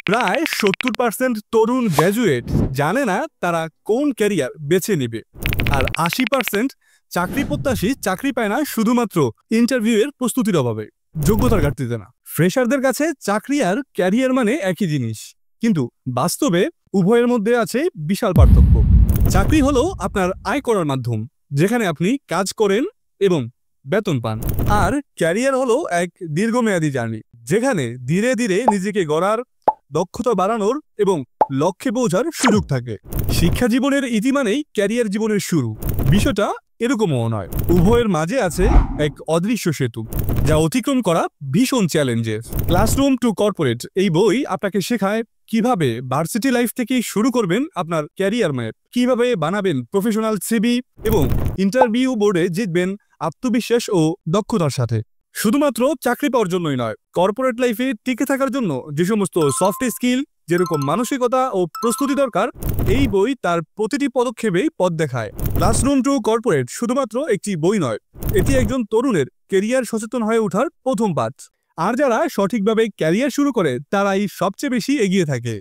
প্রায় 70% তরুণ গ্র্যাজুয়েট জানে না তারা কোন ক্যারিয়ার বেছে নেবে, আর 80% চাকরি প্রত্যাশী চাকরি পায় না শুধুমাত্র ইন্টারভিউয়ের প্রস্তুতির অভাবে, যোগ্যতার ঘাটতিতে না। ফ্রেশারদের কাছে চাকরি আর ক্যারিয়ার মানে একই জিনিস, কিন্তু বাস্তবে উভয়ের মধ্যে আছে বিশাল পার্থক্য। চাকরি হলো আপনার আয় করার মাধ্যম, যেখানে আপনি কাজ করেন এবং বেতন পান। আর ক্যারিয়ার হলো এক দীর্ঘমেয়াদী জার্নি, যেখানে ধীরে ধীরে নিজেকে গড়ার, দক্ষতা বাড়ানোর এবং লক্ষ্যে পৌঁছার সুযোগ থাকে। শিক্ষা জীবনের ইতি মানেই ক্যারিয়ার জীবনের শুরু। বিষয়টা এরকমও নয়, উভয়ের মাঝে আছে এক অদৃশ্য সেতু, যা অতিক্রম করা ভীষণ চ্যালেঞ্জের। ক্লাসরুম টু কর্পোরেট এই বই আপনাকে শেখায় কিভাবে ভার্সিটি লাইফ থেকে শুরু করবেন আপনার ক্যারিয়ার ম্যাপ, কিভাবে বানাবেন প্রফেশনাল সিভি এবং ইন্টারভিউ বোর্ডে জিতবেন আত্মবিশ্বাস ও দক্ষতার সাথে। শুধুমাত্র চাকরি পাওয়ার জন্যই নয়, কর্পোরেট লাইফে টিকে থাকার জন্য যে সমস্ত সফট স্কিল, যেরকম মানসিকতা ও প্রস্তুতি দরকার, এই বই তার প্রতিটি পদক্ষেপেই পথ দেখায়। ক্লাসরুম টু কর্পোরেট শুধুমাত্র একটি বই নয়, এটি একজন তরুণের ক্যারিয়ার সচেতন হয়ে ওঠার প্রথম পাঠ। আর যারা সঠিকভাবে ক্যারিয়ার শুরু করে তারাই সবচেয়ে বেশি এগিয়ে থাকে।